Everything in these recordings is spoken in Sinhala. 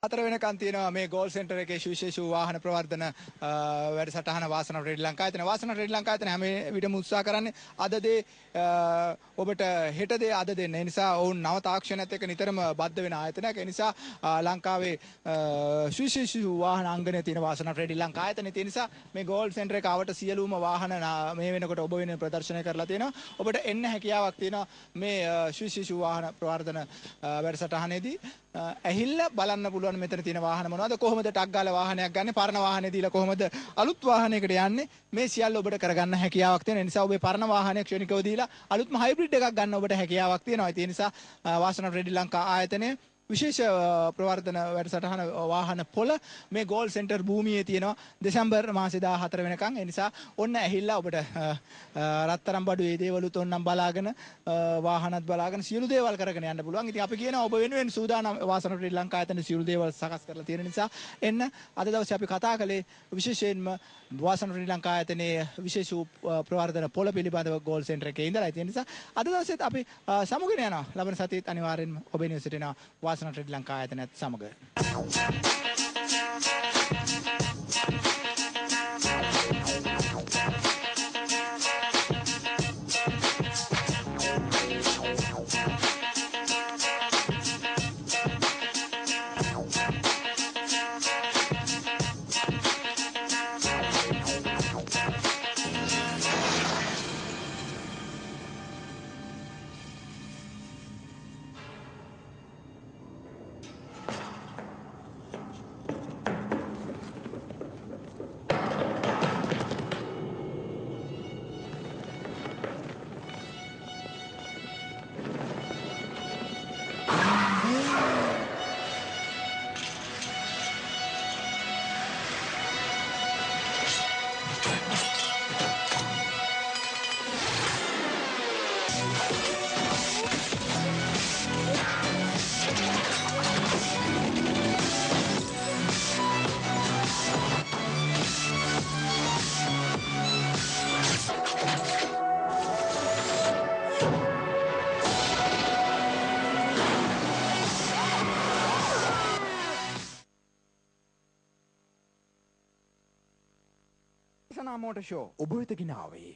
4 වෙනකන් තියෙනවා මේ ගෝල් සෙන්ටර් එකේ විශේෂ වාහන ප්‍රවර්ධන වැඩසටහන වාසනාව ශ්‍රී ලංකායතන ශ්‍රී ලංකායතන හැම විටම උත්සාහ කරන්නේ අද දේ ඔබට හෙට දේ අද දෙන්න. ඒ නිසා ඔවුන් නව තාක්ෂණයත් එක්ක නිතරම බද්ධ වෙන ආයතනයක්. ඒ නිසා ලංකාවේ විශේෂ වාහන අංගනයේ තියෙන වාසනාව ශ්‍රී ලංකායතනේ තියෙන නිසා මේ ගෝල් සෙන්ටර් එක ආවට සියලුම වාහන මේ වෙනකොට ඔබ වෙන ප්‍රදර්ශනය කරලා තියෙනවා. ඔබට එන්න හැකියාවක් තියෙනවා මේ විශේෂ වාහන ප්‍රවර්ධන වැඩසටහනේදී. ඇහිල්ල බලන්න පුළුවන් මෙතන තියෙන වාහන මොනවද කොහොමද ටක් ගාලා වාහනයක් ගන්න පරණ වාහනේ දීලා කොහොමද අලුත් වාහනයකට යන්නේ මේ සියල්ල ඔබට කරගන්න හැකියාවක් තියෙන නිසා ඔබේ පරණ වාහනයක් ක්ෂණිකව දීලා අලුත්ම හයිබ්‍රිඩ් එකක් ගන්න ඔබට හැකියාවක් තියෙනවා ඒ නිසා වාසනාව ශ්‍රී ලංකා ආයතනයේ විශේෂ ප්‍රවර්ධන වැඩසටහන වාහන පොළ මේ ගෝල් සෙන්ටර් භූමියේ තියෙනවා දෙසැම්බර් මාසේ 14 වෙනකන් ඒ නිසා ඔන්න ඇහිල්ලා ඔබට රත්තරන් බඩු ඒ දේවලුත් ඔන්නම් බලාගෙන වාහනත් බලාගෙන සියලු දේවල් කරගෙන යන්න පුළුවන්. ඉතින් අපි කියනවා ඔබ වෙනුවෙන් සූදානම් වාසනාව ශ්‍රී ලංකා ආයතන සියලු දේවල් සකස් කරලා තියෙන නිසා එන්න අද දවසේ අපි කතා කළේ විශේෂයෙන්ම වාසනාව ශ්‍රී ලංකා ආයතනයේ විශේෂ ප්‍රවර්ධන පොළ පිළිබඳව ගෝල් සෙන්ටර් එකේ ඉඳලා ඒ නිසා අද දවසේත් අපි සමුගෙන යනවා. ලබන සතියේත් අනිවාර්යෙන්ම ඔබ නිවසට එනවා. වාසනාව ශ්‍රී ලංකා ආයතනයත් සමග मोटर शो ඔබ වෙත ගෙනාවේ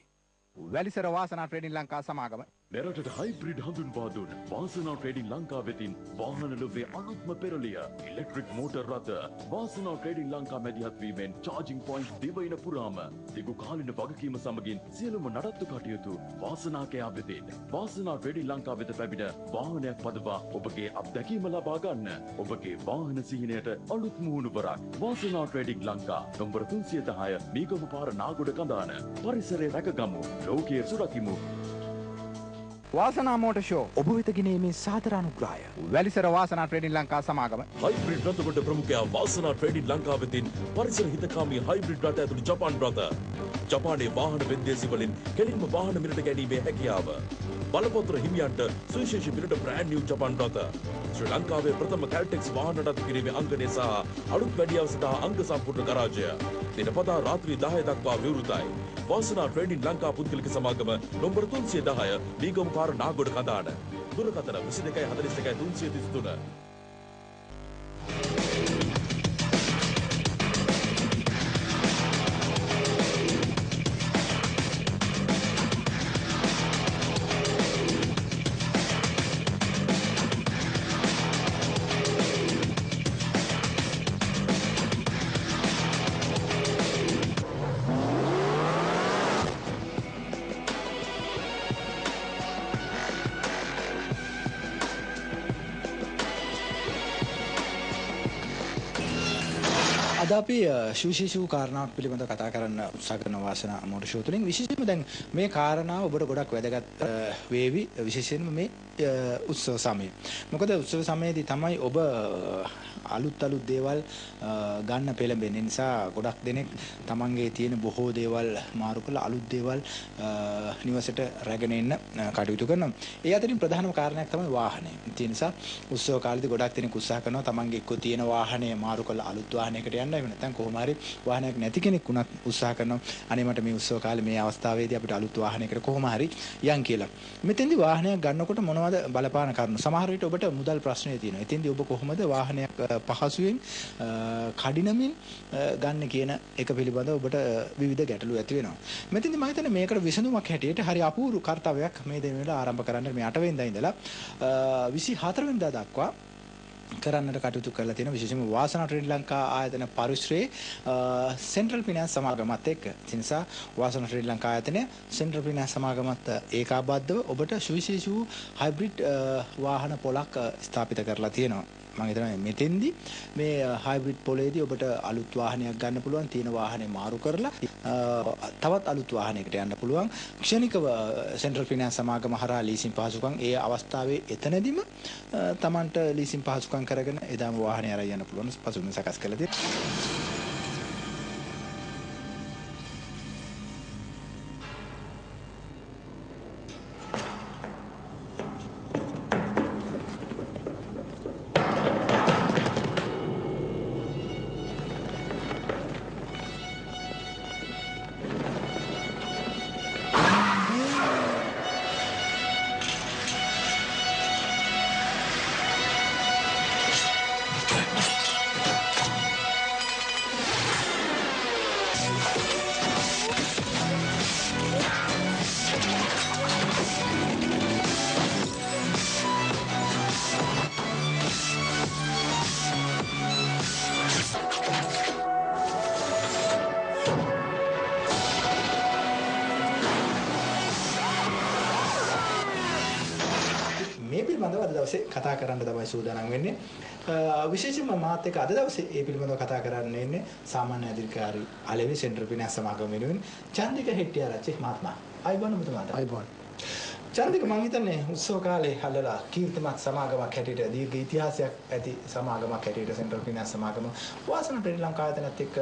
වැලිසර වාසනා ට්‍රේඩින් ලංකා සමාගම මෙරටට හයිබ්‍රිඩ් හඳුන්වා දුන් වාසනා ට්‍රේඩින් ලංකා වෙතින් වාහන ලොවේ අලුත්ම පෙරලිය ඉලෙක්ට්‍රික් මෝටර් රථ වාසනා ට්‍රේඩින් ලංකා මැදිහත් වීමෙන් චාර්ජින් පොයින්ට් දිවයින පුරාම දිගු කාලින වගකීම සමගින් සියලුම නඩත්තු කටයුතු වාසනාකයා වෙතින් වාසනා ට්‍රේඩින් ලංකා වෙත පැමිණ වාහනයක් පදවා ඔබගේ අත්දැකීම ලබා ගන්න ඔබගේ වාහන සිහිනයට අලුත් මුහුණුවරක් වාසනා ට්‍රේඩින් ලංකා නම්බර 310 මීගම පාර නාගොඩ කඳාන පරිසරය රැකගමු ලෝකයේ සුරකිමු වාසනා මෝටර් ෂෝ ඔබ වෙත ගෙනීමේ සාදර අනුග්‍රහය වැලිසර වාසනා ට්‍රේඩින් ලංකා සමාගම හයිබ්‍රිඩ් රථ කොට ප්‍රමුඛයා වාසනා ට්‍රේඩින් ලංකා වෙතින් පරිසර හිතකාමී හයිබ්‍රිඩ් රථ ඇතුළු ජපාන් රථ ජපානයේ වාහන වෙන්දේසි වලින් කෙලින්ම වාහන මිලට ගැනීමේ හැකියාව බලපත්‍ර හිමියන්ට සුවිශේෂී මිලට බ්‍රෑන්ඩ් නිව් ජපාන් රථ ශ්‍රී ලංකාවේ ප්‍රථම කැල්ටෙක්ස් වාහන රථ කිරීමේ අංගනය සහ අලුත් වැඩියාව සඳහා අංග සම්පූර්ණ ගරාජය දිනපතා රාත්‍රී 10 දක්වා විවෘතයි. වාසනා ට්‍රේඩින් ලංකා පුද්ගලික සමාගම නම්බර 310 මීගම පාර නාගොඩ කඳාන දුරකථන 22 41 333 අද අපි සුවිශේෂී වූ කාරණාවක් පිළිබඳව කතා කරන්න උත්සාහ කරන වාසනා මෝටර් ෂෝ තුලින් විශේෂයෙන්ම දැන් මේ කාරණාව ඔබට ගොඩක් වැදගත් වේවි විශේෂයෙන්ම මේ උත්සව සමයේ. මොකද උත්සව සමයේදී තමයි ඔබ අලුත් දේවල් ගන්න පෙළඹෙන නිසා ගොඩක් දෙනෙක් තමන්ගේ තියෙන බොහෝ දේවල් මාරු කරලා අලුත් දේවල් නිවසට රැගෙන එන්න කටයුතු කරනවා. ඒ අතරින් ප්‍රධානම කාරණයක් තමයි වාහනය. ඒ නිසා උත්සව කාලෙදී ගොඩක් දෙනෙක් උත්සාහ කරනවා තමන්ගේ එක්ක තියෙන වාහනය මාරු කරලා අලුත් වාහනයකට යන්න. එහෙම නැත්නම් කොහොම හරි වාහනයක් නැති කෙනෙක් වුණත් උත්සාහ කරනවා අනේ මට මේ උත්සව කාලේ මේ අවස්ථාවේදී අපිට අලුත් වාහනයකට කොහොම හරි යන් කියලා. මෙතෙන්දී වාහනයක් ගන්නකොට මොනවද බලපාන කරුණු? සමහර විට ඔබට මුදල් ප්‍රශ්නය තියෙනවා. එතෙන්දී ඔබ කොහොමද වාහනයක් පහසුවෙන් කඩිනමින් ගන්න කියන එක පිළිබඳව ඔබට විවිධ ගැටලු ඇති වෙනවා. මෙතෙන්දි මම හිතන්නේ මේකට විසඳුමක් හැටියට හරි අපූර්ව කාර්යයක් මේ දෙන වෙලාව ආරම්භ කරන්න මේ 8 වෙනිදා ඉඳලා 24 වෙනිදා දක්වා කරන්නට කටයුතු කරලා තියෙන විශේෂයෙන්ම වාසනා ශ්‍රී ලංකා ආයතන පරිශ්‍රයේ සෙන්ට්‍රල් ෆිනෑන්ස් සමාගමත් එක්ක. ඒ නිසා වාසනා ශ්‍රී ලංකා ආයතනය සෙන්ට්‍රල් ෆිනෑන්ස් සමාගමත් ඒකාබද්ධව ඔබට සුවිශේෂී වූ හයිබ්‍රිඩ් වාහන පොලක් ස්ථාපිත කරලා තියෙනවා. මම හිතනවා මෙතෙන්දි මේ හයිබ්‍රිඩ් පොලේදී ඔබට අලුත් වාහනයක් ගන්න පුළුවන්, තියෙන වාහනේ මාරු කරලා තවත් අලුත් වාහනයකට යන්න පුළුවන්. ක්ෂණිකව සෙන්ට්‍රල් ෆිනෑන්ස් සමාගම හරහා ලීසින් පහසුකම් ඒ අවස්ථාවේ එතනදිම තමන්ට ලීසින් පහසුකම් කරගෙන එදාම වාහනේ අරන් යන්න පුළුවන් පසුබිම සකස් කරලා තියෙනවා. මේ පිළිබඳව අද දවසේ කතා කරන්න තමයි සූදානම් වෙන්නේ. විශේෂයෙන්ම මාත් එක්ක අද දවසේ මේ පිළිබඳව කතා කරන්න ඉන්නේ සාමාන්‍ය අධිකාරී අලෙවි සෙන්ට්‍රල් ෆිනෑන්ස් සමාගම වෙනුවෙන් චන්දික හෙට්ටිආරච්චි මහත්මයා. අයිබෝන් ඔබතුමාට. අයිබෝන්. චන්දික මම හිතන්නේ උත්සව කාලේ හලලා කීර්තිමත් සමාගමක් හැටියට දීර්ඝ ඉතිහාසයක් ඇති සමාගමක් හැටියට සෙන්ට්‍රල් ෆිනෑන්ස් සමාගම වාසනා ශ්‍රී ලංකා ආයතනත් එක්ක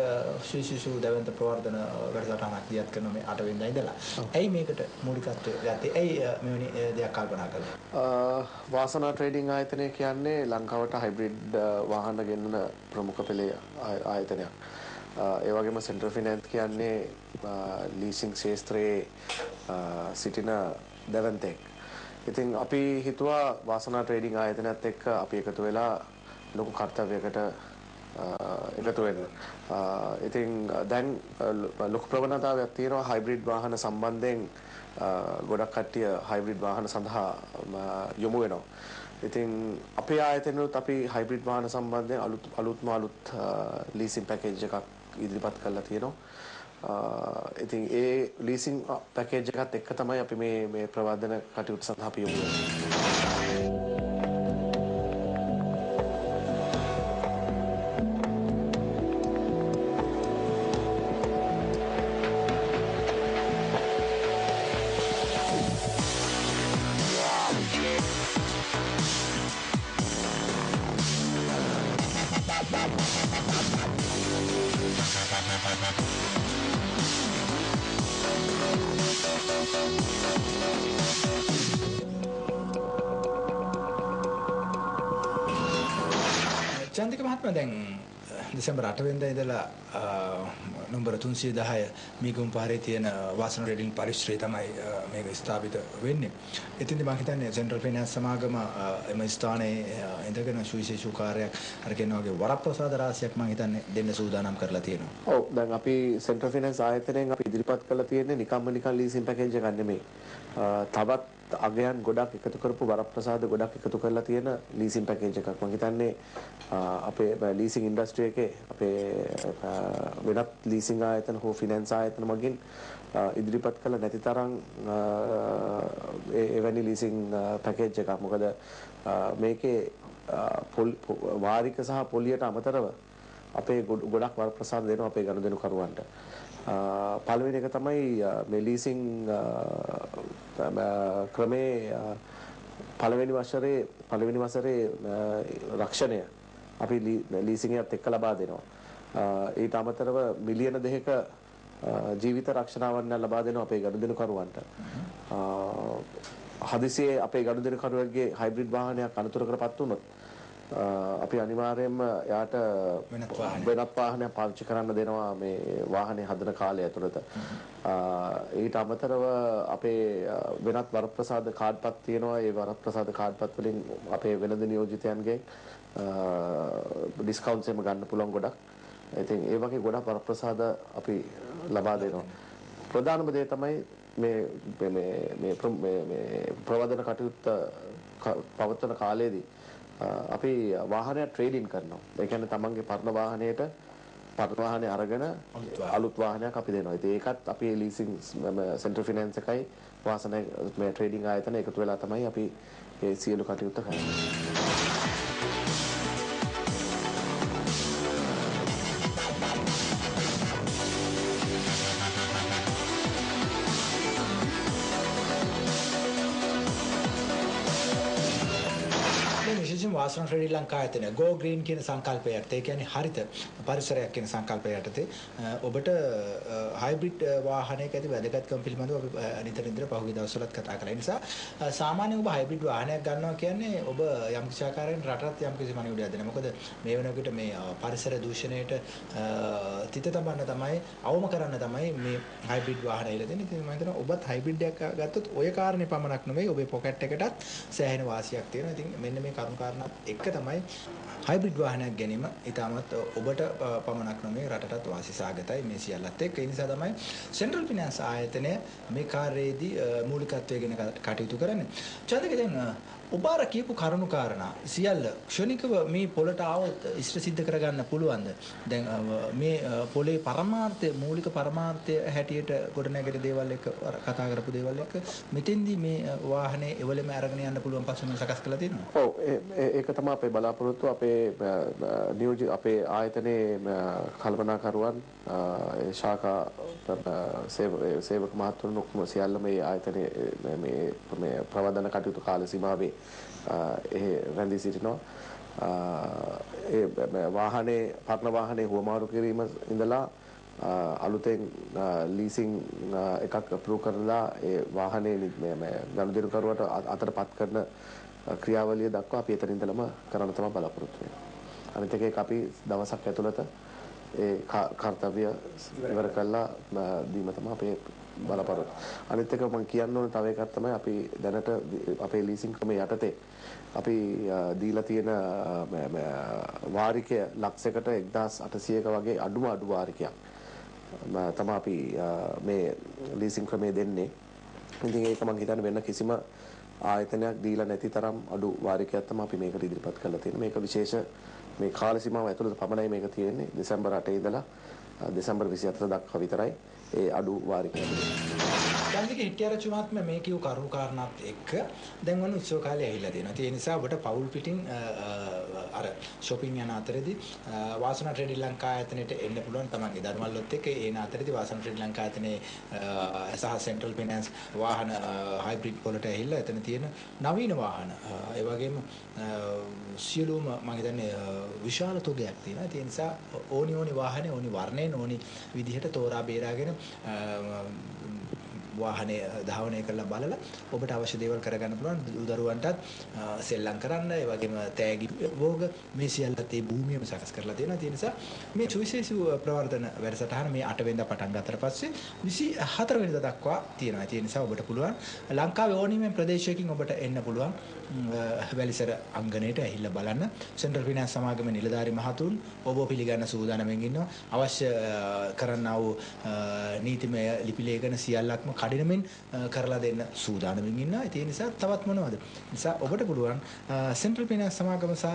ශිෂ්‍ය දැවැන්ත ප්‍රවර්ධන වැඩසටහනක් දියත් කරන මේ 8 වෙනිදා ඉඳලා. ඇයි මේකට මූලිකත්වය ගත්තේ? ඇයි මෙවැනි දෙයක් කල්පනා කළේ? වාසනා ට්‍රේඩින් ආයතනය කියන්නේ ලංකාවට හයිබ්‍රිඩ් වාහන ගෙන්නන ප්‍රමුඛ පෙළේ ආයතනයක්. ඒ වගේම සෙන්ට්‍රල් ෆිනෑන්ස් කියන්නේ ලීසින් ක්ෂේත්‍රයේ සිටින දැවන්තෙක්. ඉතින් අපි හිතුවා වාසනා ට්‍රේඩින් ආයතනයත් එක්ක අපි එකතු වෙලා ලොකු කර්තව්‍යයකට එකතු වෙන්න. ඉතින් දැන් ලොකු ප්‍රවණතාවයක් තියෙනවා හයිබ්‍රිඩ් වාහන සම්බන්ධයෙන් ගොඩක් කට්ටිය හයිබ්‍රිඩ් වාහන සඳහා යොමු වෙනවා. ඉතින් අපේ ආයතනවලත් අපි හයිබ්‍රිඩ් වාහන සම්බන්ධයෙන් අලුත් ලීසින් පැකේජ් එකක් ඉදිරිපත් කරලා තියෙනවා. ඉතින් ඒ ලීසින් පැකේජ් එකත් එක්ක තමයි අපි මේ ප්‍රවර්ධන කටයුතු සඳහා අපි යොමු වෙන්නේ. චන්දික මහත්මයා දැන් දෙසැම්බර් 8 වෙනිදා ඉඳලා නම්බර 310 මීගම් පාරේ තියෙන වාසනා ට්‍රේඩින් පරිශ්‍රය තමයි මේක ස්ථාපිත වෙන්නේ. එතින්දි මම හිතන්නේ සෙන්ට්‍රල් ෆිනෑන්ස් සමාගම එම ස්ථානයේ ඉඳගෙන සුවිශේෂී කාර්යයක් අරගෙන වගේ වරප්‍රසාද රාශියක් මම හිතන්නේ දෙන්න සූදානම් කරලා තියෙනවා. ඔව් දැන් අපි සෙන්ට්‍රල් ෆිනෑන්ස් ආයතනයෙන් අපි ඉදිරිපත් කරලා තියෙන්නේ නිකම්ම නිකන් ලීසින් පැකේජ් එකක් නෙමෙයි. තවත් අගයන් ගොඩක් එකතු කරපු වරප්‍රසාද ගොඩක් එකතු කරලා තියෙන ලීසින් පැකේජ් එකක්. මම හිතන්නේ අපේ ලීසින් ඉන්ඩස්ට්‍රි එකේ අපේ වෙනත් ලීසින් ආයතන හෝ ෆිනෑන්ස් ආයතන මගින් ඉදිරිපත් කළ නැති තරම් එවැනි ලීසින් පැකේජ් එකක්. මොකද මේකේ වාරික සහ පොලියට අමතරව අපේ ගොඩක් වරප්‍රසාද දෙනවා අපේ ගනුදෙනුකරුවන්ට. පළවෙනි එක තමයි මේ ලීසින් ක්‍රමේ පළවෙනි වසරේ රක්ෂණය අපි ලීසින් එකත් එක්ක ලබා දෙනවා. ඊට අමතරව මිලියන 2ක ජීවිත රක්ෂණාවන්‍ය ලබා දෙනවා අපේ ගනුදෙනුකරුවන්ට. හදිසියේ අපේ ගනුදෙනුකරුවෙක්ගේ හයිබ්‍රිඩ් වාහනයක් අනතුරකටපත් වුණොත් අපි අනිවාර්යයෙන්ම යාට වෙනත් වාහනයක් පාවිච්චි කරන්න දෙනවා මේ වාහනේ හදන කාලය ඇතුළත. ඊට අමතරව අපේ වෙනත් වරප්‍රසාද කාඩ්පත් තියෙනවා. ඒ වරප්‍රසාද කාඩ්පත් වලින් අපේ වෙළඳ නියෝජිතයන්ගේ ඩිස්කවුන්ට්ස් එහෙම ගන්න පුළුවන් ගොඩක්. ඉතින් ඒ වගේ ගොඩක් වරප්‍රසාද අපි ලබා දෙනවා. ප්‍රධානම දේ තමයි මේ ප්‍රවදන කටයුත්ත පවත්වන කාලයේදී අපි වාහනයක් ට්‍රේඩින් කරනවා. ඒ කියන්නේ තමන්ගේ පරණ වාහනේ අරගෙන අලුත් වාහනයක් අපි දෙනවා. ඉතින් ඒකත් අපි ලීසින් සෙන්ට්‍රල් ෆිනෑන්ස් එකයි වාසන මේ ට්‍රේඩින් ආයතන එකතු වෙලා තමයි අපි මේ සියලු කටයුත්ත කරන්නේ. විශේෂයෙන් වාසන ශ්‍රී ලංකා ආයතනය ගෝ ග්‍රීන් කියන සංකල්පය යටතේ ඒ කියන්නේ හරිත පරිසරයක් කියන සංකල්පය යටතේ ඔබට හයිබ්‍රිඩ් වාහනයක ඇති වැදගත්කම් පිළිබඳව අපි නිතර පහුගිය දවස්වලත් කතා කළා. ඒ නිසා සාමාන්‍යයෙන් ඔබ හයිබ්‍රිඩ් වාහනයක් ගන්නවා කියන්නේ ඔබ යම් කිසි ආකාරයෙන් රටත් යම් කිසි මනිවිඩයක් දෙනවා. මොකද මේ වෙනකොට මේ පරිසර දූෂණයට තිත තබන්න තමයි අවම කරන්න තමයි මේ හයිබ්‍රිඩ් වාහන ඉල දෙන්නේ. ඉතින් මම හිතනවා ඔබත් හයිබ්‍රිඩ් එකක් ගත්තොත් ඔය කාරණේ පමණක් නෙවෙයි ඔබේ පොකට් එකටත් සෑහෙන වාසියක් තියෙනවා. ඉතින් මෙන්න මේ කරුණු කාරණාත් එක්ක තමයි හයිබ්‍රිඩ් වාහනයක් ගැනීම ඉතාමත් ඔබට පමණක් නෙවෙයි රටටත් වාසි සාගතයි මේ සියල්ලත් එක්ක. ඒ නිසා තමයි සෙන්ට්‍රල් ෆිනෑන්ස් ආයතනය මේ කාර්යයේදී මූලිකත්වයෙන් කටයුතු කරන්නේ. චන්දික දැන් ඔබ අර කියපු කරුණු කාරණා සියල්ල ක්ෂණිකව මේ පොළට ආවොත් ඉෂ්ට සිද්ධ කරගන්න පුළුවන්ද? දැන් මේ පොළේ පරමාර්ථය මූලික පරමාර්ථය හැටියට ගොඩනැගෙන දේවල් එක්ක කතා කරපු දේවල් එක්ක මෙතෙන්දී මේ වාහනේ එවලෙම අරගෙන යන්න පුළුවන් පසුබිම සකස් කරලා තියෙනවා. ඔව් ඒක තමයි අපේ බලාපොරොත්තුව. අපේ නියෝජිත අපේ ආයතනයේ කල්පනාකරුවන් ශාඛා සේවක මහත්වරුන් ඔක්කොම සියල්ල මේ ආයතනයේ මේ ප්‍රවර්ධන කටයුතු කාල සීමාවේ රැඳී සිටිනවා. ඒ වාහනේ පරණ වාහනේ හුවමාරු කිරීම ඉඳලා අලුතෙන් ලීසින් එකක් අප්‍රූව් කරලා ඒ වාහනේ ගනුදෙනුකරුවට අතටපත් කරන ක්‍රියාවලිය දක්වා අපි එතන ඉඳලම කරන්න තමයි බලාපොරොත්තු වෙන්නේ. අනිත් එක අපි දවසක් ඇතුළත ඒ කාර්යය ඉවර කළා දීම තමයි අපේ බලාපොරොත්තු. අනිත් එක මම කියන්න ඕනේ තව එකක් තමයි අපි දැනට අපේ ලීසින් ක්‍රමයේ යටතේ අපි දීලා තියෙන වාරිකය ලක්ෂයකට 1800ක වගේ අඩු වාරිකයක් තමයි අපි මේ ලීසින් ක්‍රමයේ දෙන්නේ. ඉතින් ඒක මම හිතන්නේ වෙන කිසිම ආයතනයක් දීලා නැති තරම් අඩු වාරිකයක් තමයි අපි මේකට ඉදිරිපත් කරලා තියෙන්නේ. මේක විශේෂ මේ කාල සීමාව ඇතුළත පමණයි මේක තියෙන්නේ. දෙසැම්බර් 8 ඉඳලා දෙසැම්බර් 24 දක්වා විතරයි ඒ අඩු වාරිකය. චන්දික හිටියාරච්චි මහත්මයා මේ කියු කරුණු කාරණාත් එක්ක දැන් වුණ උත්සව කාලය ඇහිලා තියෙනවා. ඒ නිසා ඔබට පවුල් පිටින් අර shopping යන අතරේදී වාසනා ට්‍රේඩින් ලංකා ආයතනයට එන්න පුළුවන් තමන්ගේ දරුවල්ලොත් එක්ක එන අතරේදී වාසනා ට්‍රේඩින් ලංකා ආයතනයේ සහ සෙන්ට්‍රල් ෆිනෑන්ස් වාහන හයිබ්‍රිඩ් වලට ඇහිලා එතන තියෙන නවීන වාහන ඒ වගේම සියලුම මම හිතන්නේ විශාල තොගයක් තියෙනවා. ඒ නිසා ඕනි වාහනේ ඕනි වර්ණයෙන් ඕනි විදිහට තෝරා බේරාගෙන වාහනේ ධාවනය කරලා බලලා ඔබට අවශ්‍ය දේවල් කරගන්න පුළුවන්. දරුවන්ටත් සෙල්ලම් කරන්න ඒ වගේම තෑගි භෝග මේ සියල්ලත් ඒ භූමියම සකස් කරලා තියෙනවා. ඒ නිසා මේ සුවිශේෂී ප්‍රවර්ධන වැඩසටහන මේ 8 වෙනිදා පටන් ගත්තට පස්සේ 24 වෙනිදා දක්වා තියෙනවා. ඒ නිසා ඔබට පුළුවන් ලංකාවේ ඕනෑම ප්‍රදේශයකින් ඔබට එන්න පුළුවන් වැලිසර අංගණයට ඇහිල්ලා බලන්න. සෙන්ට්‍රල් ෆිනෑන්ස් සමාගමේ නිලධාරි මහතුන් ඔබ පිළිගන්න සූදානම්ෙන් ඉන්නවා. අවශ්‍ය කරන්නා වූ නීතිමය ලිපි ලේඛන සියල්ලක්ම කඩිනමින් කරලා දෙන්න සූදානම්ෙන් ඉන්නවා. ඒ නිසා තවත් මොනවද? නිසා ඔබට පුළුවන් සෙන්ට්‍රල් ෆිනෑන්ස් සමාගම සහ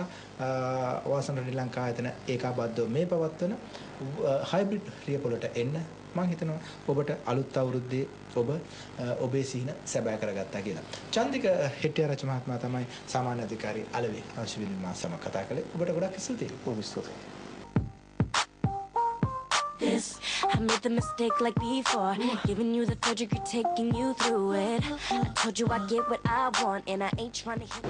වාසනා ශ්‍රී ලංකා ආයතන ඒකාබද්ධව මේ පවත්වන හයිබ්‍රිඩ් රියපොලට එන්න මම හිතනවා ඔබට අලුත් අවුරුද්දේ ඔබ ඔබේ සිහින සැබෑ කරගත්තා කියලා. චන්දික හෙට්ටිආරච්චි මහත්මයා තමයි සාමාන්‍ය අධිකාරී අලවේ අවශ්‍ය විදිහට මා සමග කතා කළේ. ඔබට ගොඩක් ස්තුතියි. බොහොම ස්තුතියි. This, I made the mistake like before, giving you the third degree, taking you through it. I told you I get what I want, and I ain't trying to hit.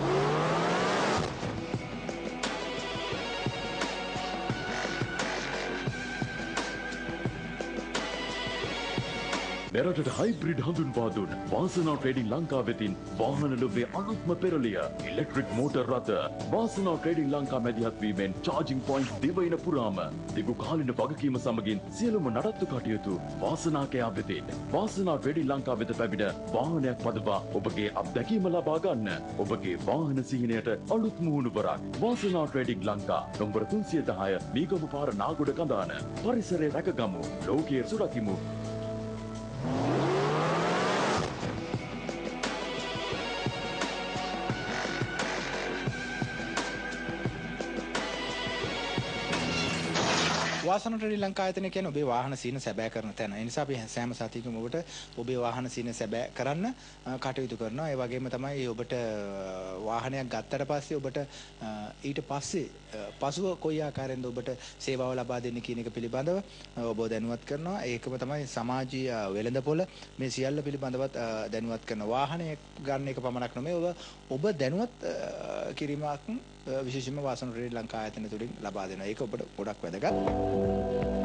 මෙරටට හයිබ්‍රිඩ් හඳුන්වා දුන් වාසනා ට්‍රේඩින් ලංකා වෙතින් වාහන ලොවේ අලුත්ම පෙරලිය ඉලෙක්ට්‍රික් මෝටර් රථ වාසනා ට්‍රේඩින් ලංකා මැදිහත් වීමෙන් චාර්ජින් පොයින්ට් දිවයින පුරාම දිගු කාලින වගකීම සමගින් සියලුම නඩත්තු කටයුතු වාසනාකයා වෙතින් වාසනා ට්‍රේඩින් ලංකා වෙත පැමිණ වාහනයක් පදවා ඔබගේ අත්දැකීම ලබා ගන්න. ඔබගේ වාහන සිහිනයට අලුත් මුහුණුවරක් වාසනා ට්‍රේඩින් ලංකා නම්බර 310 මීගම පාර නාගොඩ කඳාන. පරිසරය රැකගමු, ලෝකයේ සුරකිමු. වාසන ශ්‍රී ලංකා ආයතනය කියන්නේ ඔබේ වාහන සීන සැබෑ කරන තැන. ඒ නිසා අපි සෑම සතියකම ඔබට ඔබේ වාහන සීන සැබෑ කරන්න කටයුතු කරනවා. ඒ වගේම තමයි ඔබට වාහනයක් ගත්තට පස්සේ ඔබට ඊට පස්සේ පසුව කොයි ආකාරයෙන්ද ඔබට සේවාව ලබා දෙන්නේ කියන එක පිළිබඳව ඔබ දැනුවත් කරනවා. ඒකම තමයි සමාජීය වෙළඳපොළ මේ සියල්ල පිළිබඳවත් දැනුවත් කරන වාහනයක් ගන්න එක පමණක් නෙමෙයි ඔබ දැනුවත් කිරීමක් විශේෂයෙන්ම වාසන ශ්‍රී ලංකා ආයතනය තුලින් ලබා දෙනවා. ඒක ඔබට ගොඩක් වැදගත්.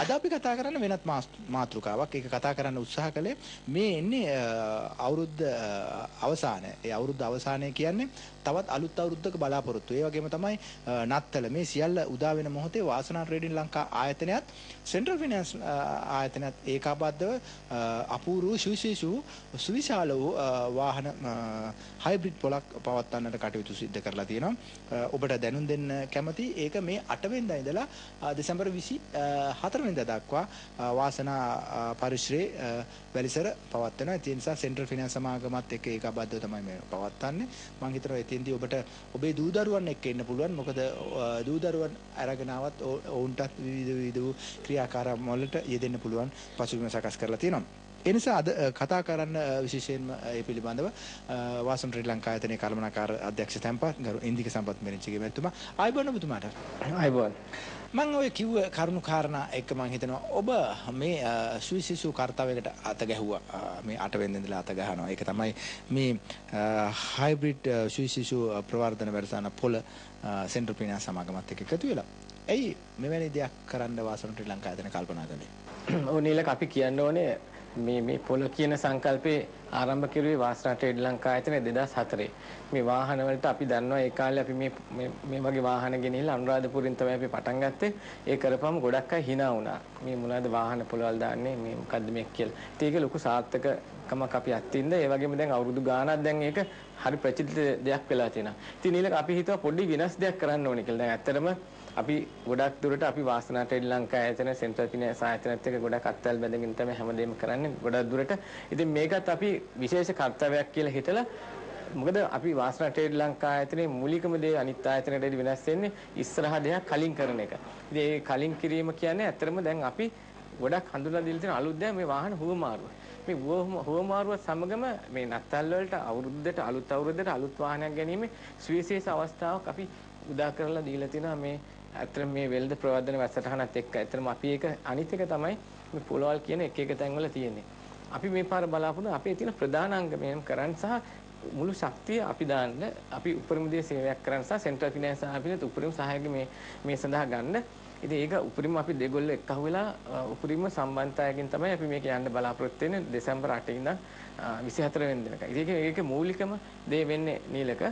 අද අපි කතා කරන්න වෙනත් මාතෘකාවක්. ඒක කතා කරන්න උත්සාහ කළේ මේ එන්නේ අවුරුද්ද අවසානය. ඒ අවුරුද්ද අවසානය කියන්නේ තවත් අලුත් අවුරුද්දක බලාපොරොත්තු. ඒ වගේම තමයි නත්තල මේ සියල්ල උදා වෙන මොහොතේ වාසනා ට්‍රේඩින් ලංකා ආයතනයත් සෙන්ට්‍රල් ෆිනෑන්ස් ආයතනයත් ඒකාබද්ධව අපූර්ව සුවිශාල වූ වාහන හයිබ්‍රිඩ් පොලක් පවත්වන්නට කටයුතු සිදු කරලා තියෙනවා. ඔබට දැනුම් දෙන්න කැමති ඒක මේ 8 වෙනිදා ඉඳලා දෙසැම්බර් 24 වෙනිදා දක්වා වාසනා පරිශ්‍රයේ වැලිසර පවත්වනවා. ඒ නිසා සෙන්ට්‍රල් ෆිනෑන්ස් සමාගමත් එක්ක ඒකාබද්ධව තමයි මේ පවත්වන්නේ. මම හිතනවා එතෙන්දී ඔබට ඔබේ දූ දරුවන් එක්ක එන්න පුළුවන්. මොකද දූ දරුවන් අරගෙන ආවත් ඔවුන්ටත් විවිධ ක්‍රියාකාරම් වලට යෙදෙන්න පුළුවන් පසුබිම සකස් කරලා තියෙනවා. ඒ නිසා අද කතා කරන්න විශේෂයෙන්ම ඒ පිළිබඳව වාසන ශ්‍රී ලංකා ආයතනයේ කළමනාකාර අධ්‍යක්ෂ තැන්පත් ගරු ඉන්දික සම්පත් මෙරිච්චිගේ මැතිතුමා ආයිබෝන් ඔබතුමාට. ආයිබෝන්. මම ඔය කිව්ව කරුණු කාරණා එක්ක මම හිතනවා ඔබ මේ සුවිශේෂ කාර්යයකට අත ගැහුවා. මේ 8 වෙනිදා ඉඳලා අත ගහනවා. ඒක තමයි මේ හයිබ්‍රිඩ් සුවිශේෂ ප්‍රවර්ධන වැඩසටහන පොළ සෙන්ට්‍රල් ෆිනෑන්ස් සමාගමත් එක්ක එකතු වෙලා. ඇයි මෙවැනි දෙයක් කරන්න වාසන ශ්‍රී ලංකා ආයතනය කල්පනා කළේ? ඔව් නීලක අපි කියන්න ඕනේ මේ පොළ කියන සංකල්පේ ආරම්භ කෙරුවේ වාසනා ට්‍රේඩ් ලංකා ආයතනය 2004. මේ වාහන වලට අපි දන්නවා ඒ කාලේ අපි මේ වගේ වාහන ගෙනිහිල්ලා අනුරාධපුරින් තමයි අපි පටන් ගත්තේ. ඒ කරපුවම ගොඩක් අය hina වුණා. මේ මොනවද වාහන පොළවල් දාන්නේ මේ මොකද්ද මේ කියලා. ඒක ලොකු සාර්ථකකමක් අපි අත්ින්ද. ඒ වගේම දැන් අවුරුදු ගාණක් දැන් ඒක හරි ප්‍රචලිත දෙයක් වෙලා තියෙනවා. ඉතින් නීලක අපි හිතුවා පොඩි වෙනස් දෙයක් කරන්න ඕනේ කියලා. දැන් ඇත්තටම අපි ගොඩක් දුරට අපි වාසනා ට්‍රේඩ් ලංකා ආයතන සෙන්ට්‍රල් ෆිනෑන්ස් ආයතනත් එක්ක ගොඩක් අත්වැල් බැඳගෙන තමයි හැමදේම කරන්නේ ගොඩක් දුරට. ඉතින් මේකත් අපි විශේෂ කර්තව්‍යයක් කියලා හිතලා මොකද අපි වාසනා ට්‍රේඩ් ලංකා ආයතනයේ මූලිකම දේ අනිත් ආයතනවලට වෙනස් වෙන්නේ ඉස්සරහ දෙයක් කලින් කරන එක. ඉතින් ඒ කලින් කිරීම කියන්නේ ඇත්තටම දැන් අපි ගොඩක් හඳුනලා දීලා තියෙන අලුත් දැන් මේ වාහන හුවමාරුව. මේ හුවමාරුව සමගම මේ නත්තල් වලට අවුරුද්දට අලුත් අවුරුද්දට අලුත් වාහනයක් ගැනීම සුවිශේෂ අවස්ථාවක් අපි උදා කරලා දීලා තිනවා මේ ඇත්තට මේ වෙළඳ ප්‍රවර්ධන වැඩසටහනත් එක්ක. ඇත්තටම අපි ඒක අනිත් එක තමයි මේ පොළවල් කියන එක තැන්වල තියෙන්නේ. අපි මේ පාර බලාපොරොත්තු අපේ තියෙන ප්‍රධාන අංගමයන් කරන්න සහ මුළු ශක්තිය අපි දාන්න අපි උපරිම දේ සේවයක් කරන්න සහ සෙන්ට්‍රල් ෆිනෑන්ස් ආයතනයේ උපරිම සහායක මේ සඳහා ගන්න. ඉතින් ඒක උපරිම අපි දෙගොල්ලෝ එක්ක අහුවෙලා උපරිම සම්බන්ධතාවයකින් තමයි අපි මේක යන්න බලාපොරොත්තු වෙන්නේ දෙසැම්බර් 8 ඉඳන් 24 වෙනිදා වෙනකන්. ඒක මූලිකම දේ වෙන්නේ නීලක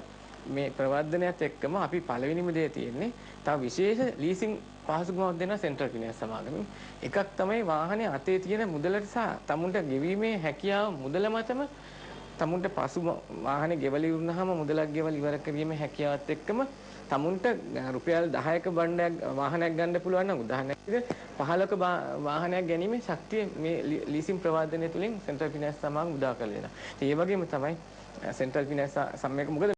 මේ ප්‍රවර්ධනයත් එක්කම අපි පළවෙනිම දේ තියෙන්නේ තව විශේෂ ලීසින් පහසුකමක් දෙන සෙන්ට්‍රල් ෆිනෑන්ස් සමාගමෙන්. එකක් තමයි වාහනේ අතේ තියෙන මුදලට සහ තමුන්ට ගෙවීමේ හැකියාව මුදල මතම තමුන්ට පසු වාහනේ ගෙවල ඉවරනහම මුදලක් ගෙවල ඉවර කිරීමේ හැකියාවත් එක්කම තමුන්ට රුපියල් 10ක බණ්ඩයක් වාහනයක් ගන්න පුළුවන් නම් උදාහරණයක් විදිහට 15ක වාහනයක් ගැනීමේ ශක්තිය මේ ලීසින් ප්‍රවර්ධනය තුලින් සෙන්ට්‍රල් ෆිනෑන්ස් සමාගම උදා කරලා දෙනවා. ඒ වගේම තමයි සෙන්ට්‍රල් ෆිනෑන්ස් සම්මේක මොකද